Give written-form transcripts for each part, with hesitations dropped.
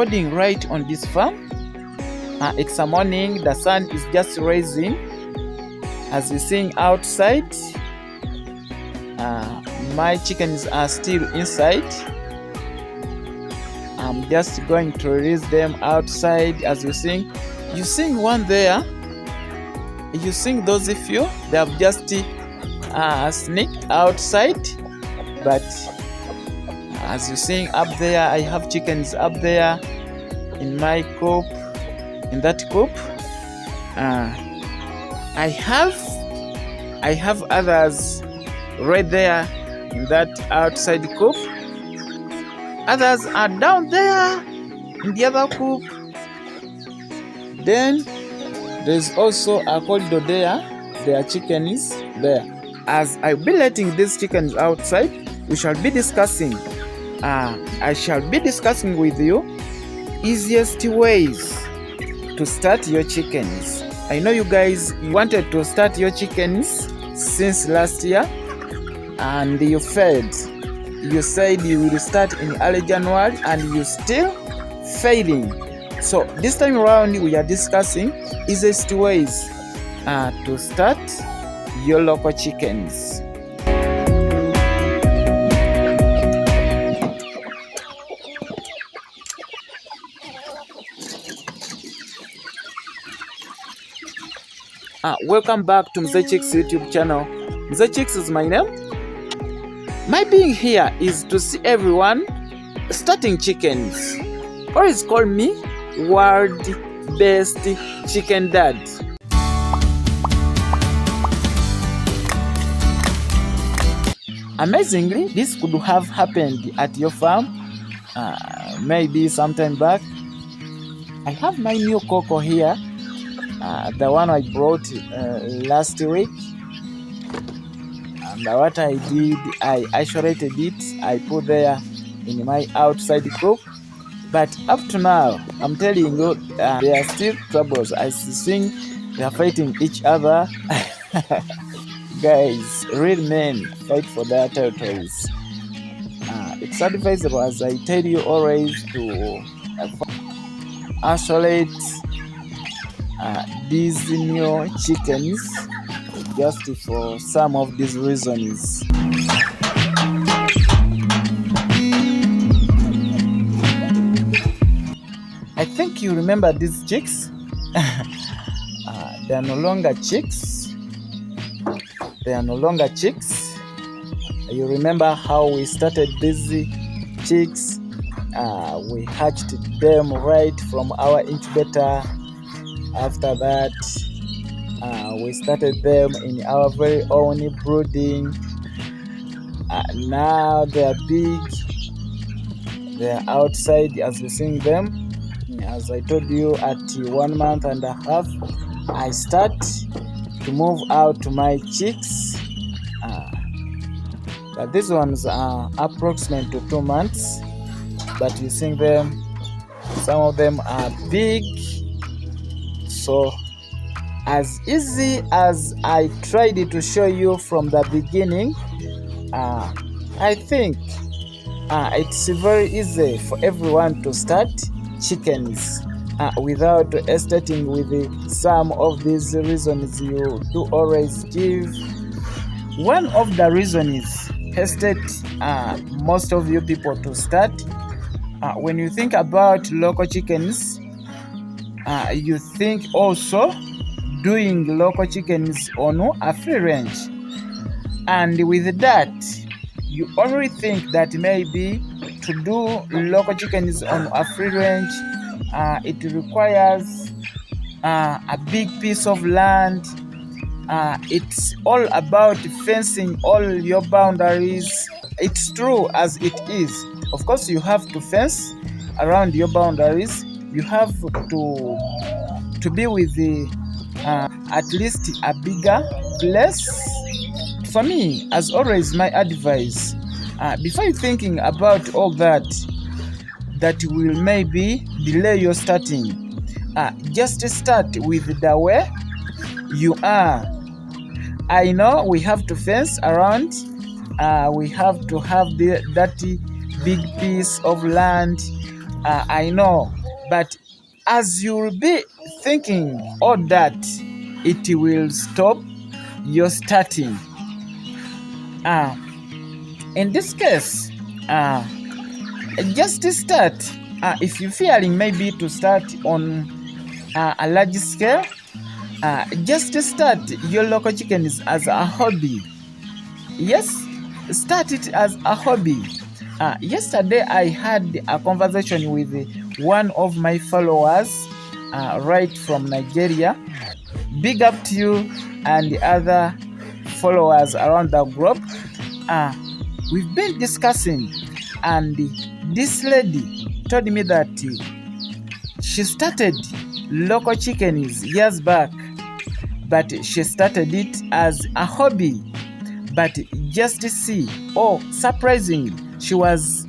recording right on this farm. It's a morning, the sun is just rising. As you're seeing outside, my chickens are still inside. I'm just going to release them outside. As you're seeing one there. You seeing those few, they have just sneaked outside. But as you're seeing up there, I have chickens up there in my coop, in that coop. I have others right there in that outside coop. Others are down there in the other coop. Then there's also a corridor there. There are chickens there. As I'll be letting these chickens outside, we shall be discussing. I shall be discussing with you easiest ways to start your chickens. I know you guys wanted to start your chickens since last year and you failed. You said you will start in early January and you still failing. So this time around we are discussing easiest ways to start your local chickens. Welcome back to Mzee Chicks YouTube channel. Mzee Chicks is my name. My being here is to see everyone starting chickens. Always call me World Best Chicken Dad. Amazingly, this could have happened at your farm maybe sometime back. I have my new cocoa here. The one I brought last week, and what I did, I isolated it, I put there in my outside coop. But up to now, I'm telling you, there are still troubles. I think they are fighting each other. Guys, real men fight for their territories. It's advisable, as I tell you always, to isolate these new chickens just for some of these reasons. I think you remember these chicks. They are no longer chicks. They are no longer chicks. You remember how we started these chicks? We hatched them right from our incubator. After that, we started them in our very own brooding. Now they are big. They are outside as you're seeing them. As I told you, at 1 month and a half, I start to move out to my chicks. But these ones are approximate to 2 months. But you see them, some of them are big. So as easy as I tried to show you from the beginning, I think it's very easy for everyone to start chickens without starting with some of these reasons you do always give. One of the reasons hesitate most of you people to start, when you think about local chickens, you think also doing local chickens on a free range, and with that you only think that maybe to do local chickens on a free range it requires a big piece of land. It's all about fencing all your boundaries. It's true as it is. Of course you have to fence around your boundaries. You have to be with at least a bigger place. For me, as always, my advice, before you're thinking about all that will maybe delay your starting, just start with the way you are. I know we have to fence around, we have to have that big piece of land, I know, but as you will be thinking all that, it will stop your starting. In this case, just to start, if you're fearing maybe to start on a large scale, just to start your local chickens as a hobby. Yes, start it as a hobby. Yesterday I had a conversation with one of my followers right from Nigeria. Big up to you and the other followers around the group. We've been discussing, and this lady told me that she started local chickens years back, but she started it as a hobby. But just to see, surprisingly, she was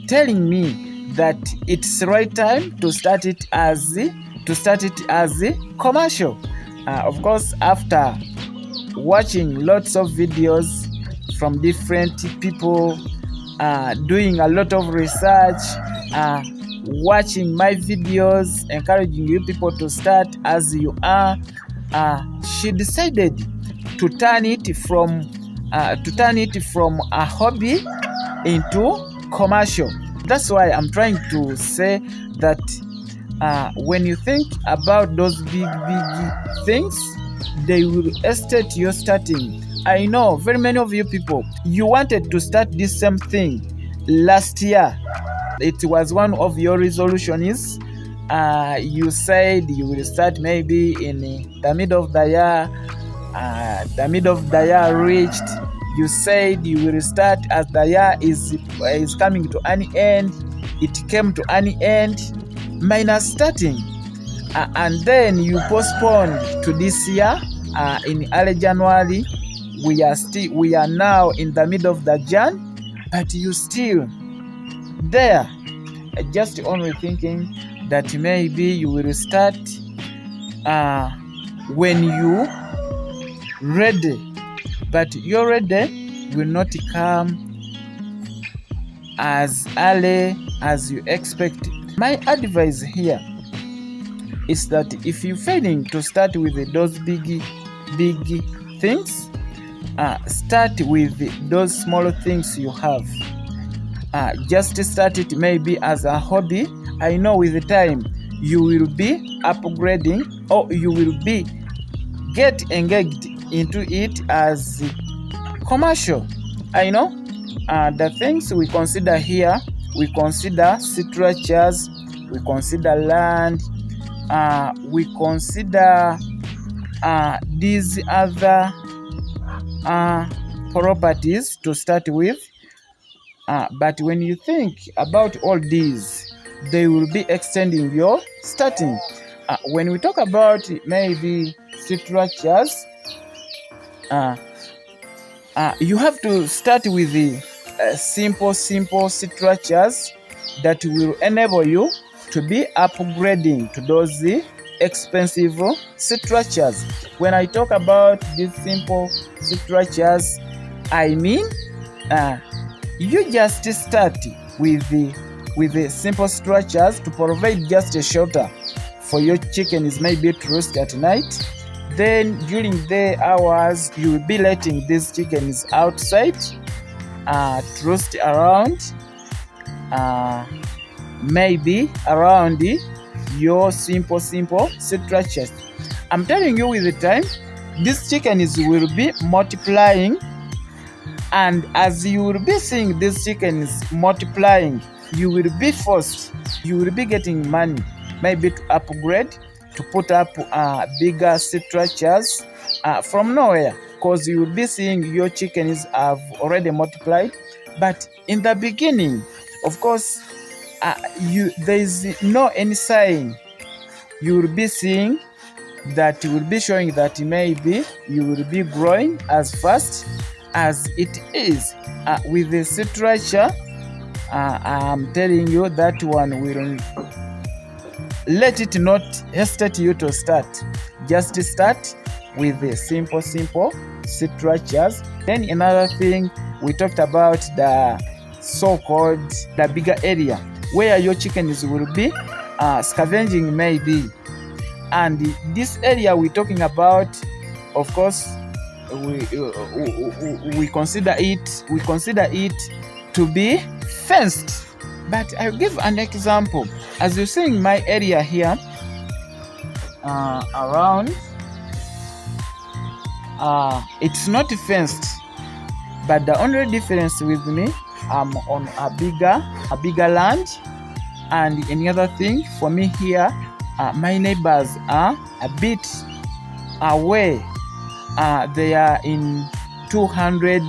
telling me that it's the right time to start it as a commercial. Of course, after watching lots of videos from different people, doing a lot of research, watching my videos, encouraging you people to start as you are, she decided to turn it from a hobby into commercial. That's why I'm trying to say that when you think about those big things, they will estate your starting. I know very many of you people, you wanted to start this same thing last year. It was one of your resolutions. You said you will start maybe in the middle of the year. The middle of the year reached. You said you will start as the year is coming to an end. It came to an end, minus starting, and then you postponed to this year in early January. We are now in the middle of the Jan, but you still there, just only thinking that maybe you will start when you ready, but your ready will not come as early as you expect. My advice here is that if you're failing to start with those big things, start with those small things you have. Just start it maybe as a hobby. I know with the time you will be upgrading, or you will be get engaged into it as commercial. I know the things we consider here, we consider structures, we consider land, we consider these other properties to start with. But when you think about all these, they will be extending your starting. When we talk about maybe structures, you have to start with the simple structures that will enable you to be upgrading to those expensive structures. When I talk about these simple structures, I mean you just start with the simple structures to provide just a shelter for your chickens, maybe to roost at night. Then during the hours, you will be letting these chickens outside to roost around, maybe around your simple structures. I'm telling you, with the time, these chickens will be multiplying, and as you will be seeing these chickens multiplying, you will be forced, you will be getting money, maybe to upgrade, to put up bigger structures from nowhere, because you will be seeing your chickens have already multiplied. But in the beginning, of course, there is no any sign you will be seeing that will be showing that maybe you will be growing as fast as it is. With the structure, I'm telling you that one will let it not hesitate you to start. Just start with the simple structures. Then another thing, we talked about the so-called the bigger area. where your chickens will be scavenging maybe. And this area we're talking about, of course, we consider it to be fenced. But I'll give an example. As you're seeing my area here, around, it's not fenced, but the only difference with me, I'm on a bigger land. And any other thing for me here, my neighbors are a bit away. They are in 200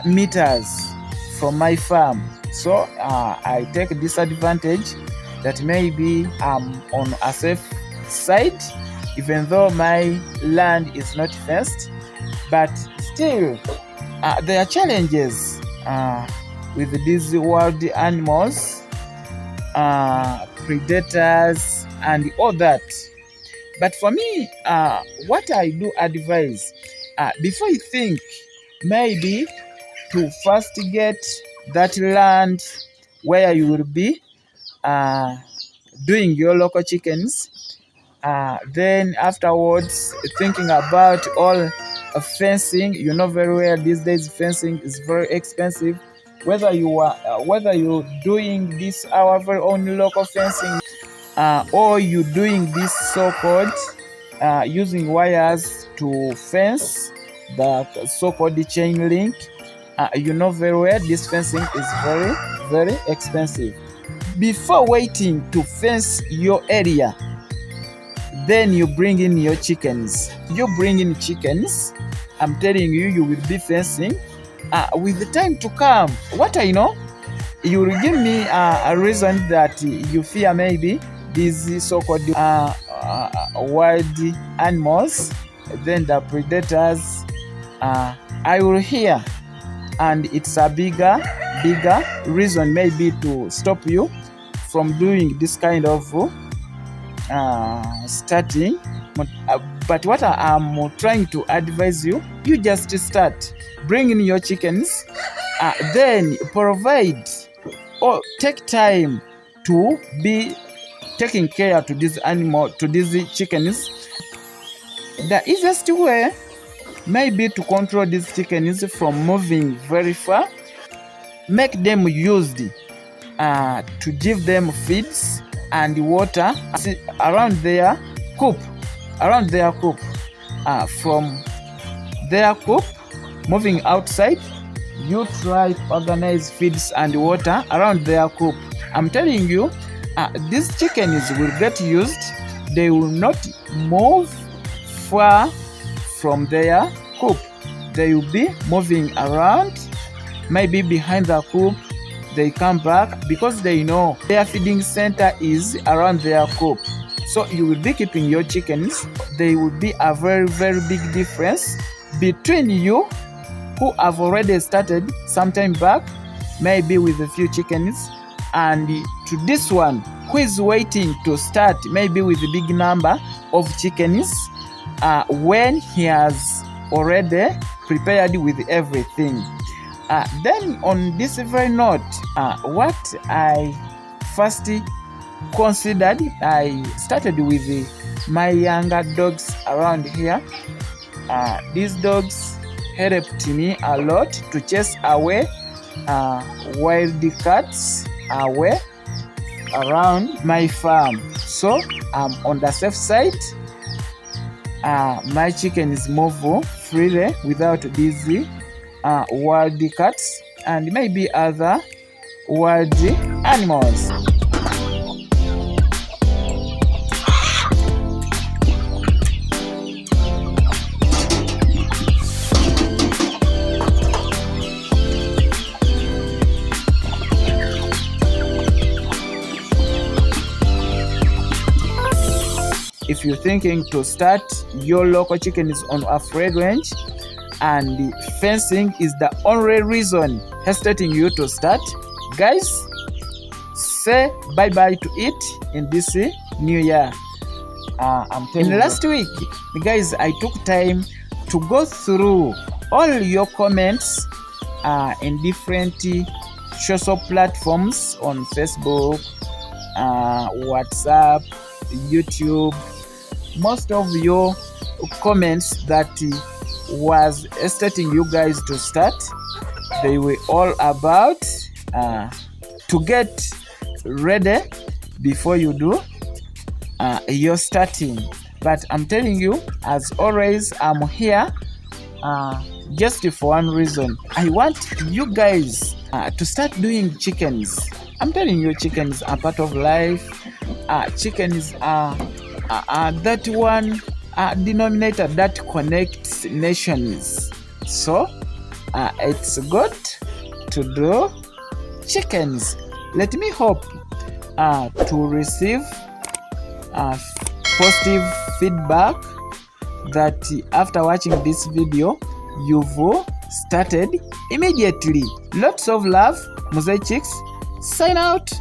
meters from my farm. So I take this advantage that maybe I'm on a safe side, even though my land is not fenced. But still, there are challenges with these wild animals, predators, and all that. But for me, what I do advise, before you think maybe to first get that land where you will be doing your local chickens, then afterwards thinking about all fencing. You know very well these days fencing is very expensive. Whether you're doing this our very own local fencing, or you doing this so-called using wires to fence, the so-called chain link, you know very well this fencing is very, very expensive. Before waiting to fence your area, then you bring in your chickens. You bring in chickens, I'm telling you, you will be fencing. With the time to come, what I know, you will give me a reason that you fear maybe these so-called wild animals, then the predators, I will hear. And it's a bigger reason maybe to stop you from doing this kind of starting. But what I'm trying to advise you, you just start. Bring in your chickens, then provide or take time to be taking care to these chickens. The easiest way maybe to control these chickens from moving very far, make them used to give them feeds and water around their coop. From their coop, moving outside, you try to organize feeds and water around their coop. I'm telling you, these chickens will get used. They will not move far from their coop. They will be moving around, maybe behind the coop. They come back because they know their feeding center is around their coop. So you will be keeping your chickens. There will be a very, very big difference between you who have already started some time back, maybe with a few chickens, and to this one who is waiting to start maybe with a big number of chickens when he has already prepared with everything. Then on this very note, what I first considered, I started with my younger dogs around here. These dogs helped me a lot to chase away wild cats away around my farm. So I'm on the safe side. My chickens move freely without these wild cats and maybe other wild animals. If you're thinking to start your local chickens on a free range and the fencing is the only reason hesitating you to start, guys, say bye-bye to it in this new year. In last week, guys, I took time to go through all your comments in different social platforms on Facebook, WhatsApp, YouTube. Most of your comments that was stating you guys to start, they were all about to get ready before you do your starting. But I'm telling you, as always, I'm here just for one reason. I want you guys to start doing chickens. I'm telling you, chickens are part of life. Chickens are that one denominator that connects nations. So it's good to do chickens. Let me hope to receive positive feedback that after watching this video you've started immediately. Lots of love. Mosaic Chicks sign out.